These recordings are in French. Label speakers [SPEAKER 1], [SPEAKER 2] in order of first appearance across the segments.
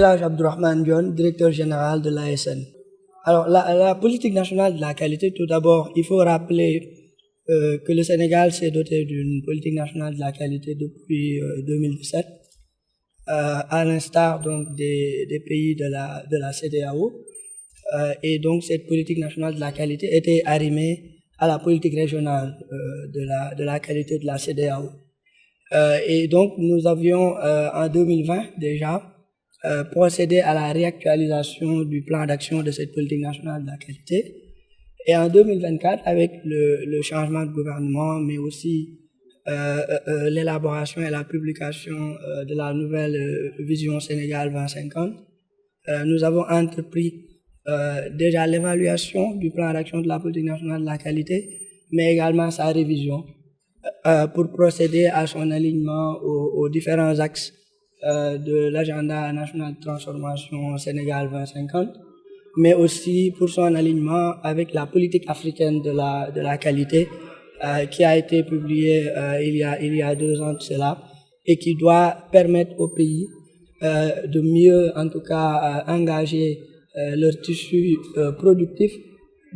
[SPEAKER 1] Elhadj Abdourahmane Dione, directeur général de l'ASN. Alors, la politique nationale de la qualité, tout d'abord, il faut rappeler que le Sénégal s'est doté d'une politique nationale de la qualité depuis 2017, à l'instar donc des pays de la CEDEAO. Et donc, cette politique nationale de la qualité était arrimée à la politique régionale de la qualité de la CEDEAO. Et donc, nous avions en 2020 déjà procédé à la réactualisation du plan d'action de cette politique nationale de la qualité. Et en 2024, avec le changement de gouvernement, mais aussi l'élaboration et la publication de la nouvelle vision Sénégal 2050, nous avons entrepris déjà l'évaluation du plan d'action de la politique nationale de la qualité, mais également sa révision pour procéder à son alignement aux différents axes de l'agenda national de transformation Sénégal 2050, mais aussi pour son alignement avec la politique africaine de la qualité qui a été publiée il y a 2 ans de cela et qui doit permettre au pays de mieux, en tout cas, engager leur tissu productif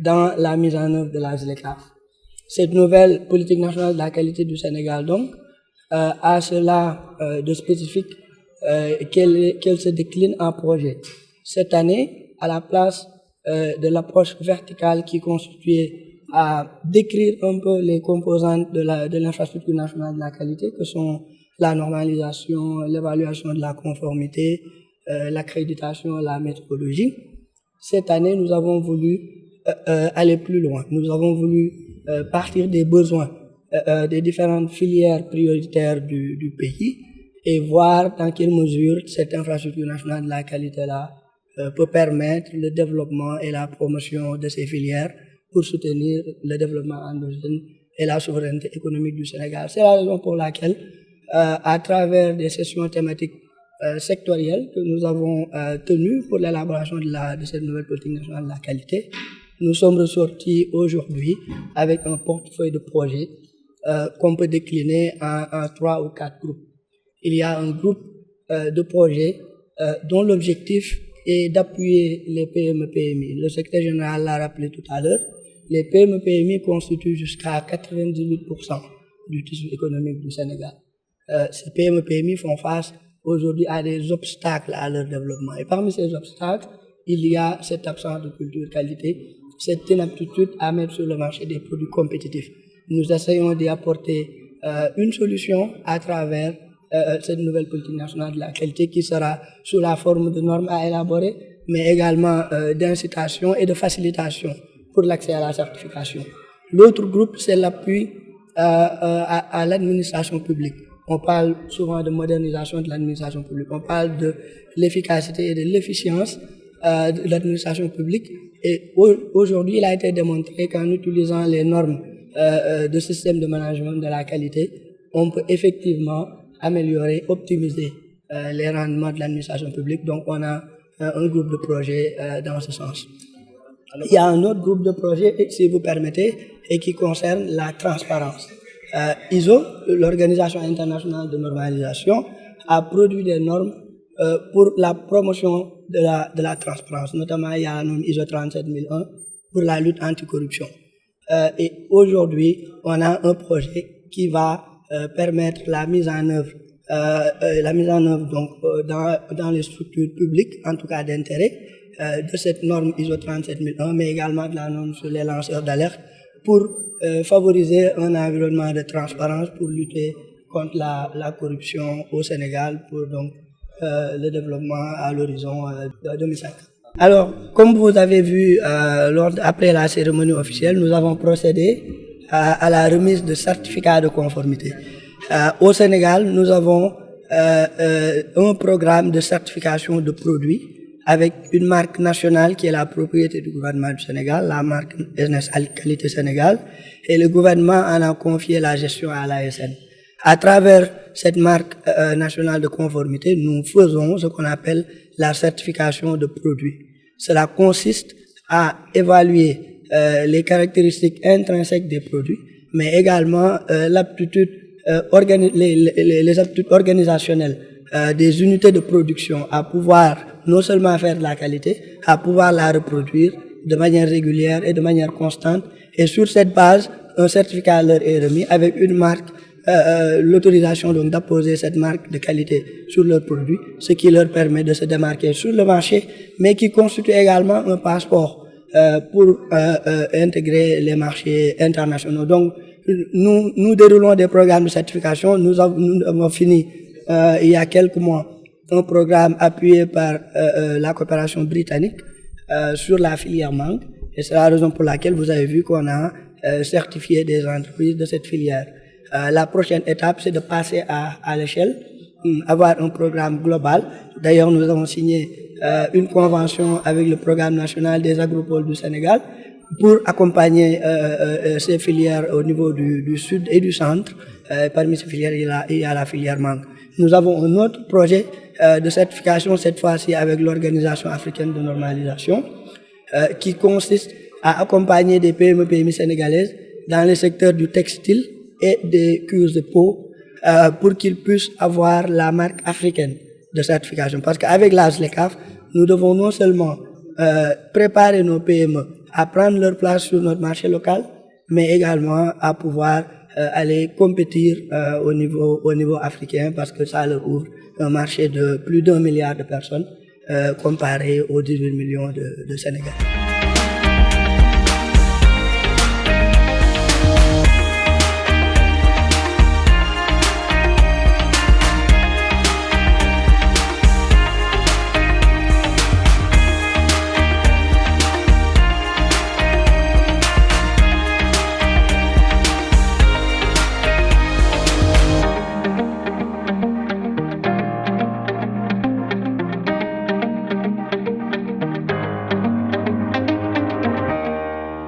[SPEAKER 1] dans la mise en œuvre de la ZLECAf. Cette nouvelle politique nationale de la qualité du Sénégal, donc, a cela de spécifique qu'elle se décline en projet. Cette année, à la place de l'approche verticale qui constituait à décrire un peu les composantes de l'infrastructure nationale de la qualité, que sont la normalisation, l'évaluation de la conformité, l'accréditation, la méthodologie. Cette année, nous avons voulu aller plus loin. Nous avons voulu partir des besoins des différentes filières prioritaires du pays et voir dans quelle mesure cette infrastructure nationale de la qualité-là peut permettre le développement et la promotion de ces filières pour soutenir le développement endogène et la souveraineté économique du Sénégal. C'est la raison pour laquelle, à travers des sessions thématiques sectorielles que nous avons tenues pour l'élaboration de cette nouvelle politique nationale de la qualité, nous sommes ressortis aujourd'hui avec un portefeuille de projets qu'on peut décliner en 3 ou 4 groupes. Il y a un groupe de projets dont l'objectif est d'appuyer les PME-PMI. Le secrétaire général l'a rappelé tout à l'heure. Les PME-PMI constituent jusqu'à 98% du tissu économique du Sénégal. Ces PME-PMI font face aujourd'hui à des obstacles à leur développement. Et parmi ces obstacles, il y a cette absence de culture qualité, cette inaptitude à mettre sur le marché des produits compétitifs. Nous essayons d'y apporter une solution à travers cette nouvelle politique nationale de la qualité qui sera sous la forme de normes à élaborer, mais également d'incitation et de facilitation pour l'accès à la certification. L'autre groupe, c'est l'appui à l'administration publique. On parle souvent de modernisation de l'administration publique. On parle de l'efficacité et de l'efficience de l'administration publique. Et aujourd'hui, il a été démontré qu'en utilisant les normes de système de management de la qualité, on peut effectivement améliorer, optimiser les rendements de l'administration publique. Donc, on a un groupe de projets dans ce sens. Il y a un autre groupe de projets, si vous permettez, et qui concerne la transparence. ISO, l'Organisation internationale de normalisation, a produit des normes pour la promotion de la transparence. Notamment, il y a la norme ISO 37001 pour la lutte anticorruption. Et aujourd'hui, on a un projet qui va permettre la mise en œuvre donc dans les structures publiques, en tout cas d'intérêt, de cette norme ISO 37001, mais également de la norme sur les lanceurs d'alerte pour favoriser un environnement de transparence pour lutter contre la corruption au Sénégal pour donc le développement à l'horizon de 2050. Alors, comme vous avez vu après la cérémonie officielle, nous avons procédé à la remise de certificats de conformité. Au Sénégal, nous avons un programme de certification de produits avec une marque nationale qui est la propriété du gouvernement du Sénégal, la marque SNS Qualité Sénégal, et le gouvernement en a confié la gestion à l'ASN. À travers cette marque nationale de conformité, nous faisons ce qu'on appelle la certification de produits. Cela consiste à évaluer les caractéristiques intrinsèques des produits, mais également l'aptitude les aptitudes organisationnelles des unités de production à pouvoir non seulement faire de la qualité, à pouvoir la reproduire de manière régulière et de manière constante. Et sur cette base, un certificat leur est remis avec une marque, l'autorisation donc d'apposer cette marque de qualité sur leurs produits, ce qui leur permet de se démarquer sur le marché, mais qui constitue également un passeport pour intégrer les marchés internationaux. Donc, nous déroulons des programmes de certification. Nous avons fini il y a quelques mois un programme appuyé par la coopération britannique sur la filière mangue. Et c'est la raison pour laquelle vous avez vu qu'on a certifié des entreprises de cette filière. La prochaine étape, c'est de passer à l'échelle, avoir un programme global. D'ailleurs, nous avons signé une convention avec le programme national des agropoles du Sénégal pour accompagner ces filières au niveau du sud et du centre. Parmi ces filières, il y a la filière mangue. Nous avons un autre projet de certification, cette fois-ci avec l'Organisation africaine de normalisation, qui consiste à accompagner des PME sénégalaises dans les secteurs du textile et des cuirs de peau pour qu'ils puissent avoir la marque africaine de certification. Parce qu'avec la SLECAF, nous devons non seulement préparer nos PME à prendre leur place sur notre marché local, mais également à pouvoir aller compétir au niveau africain, parce que ça leur ouvre un marché de plus d'1 milliard de personnes comparé aux 18 millions de Sénégalais.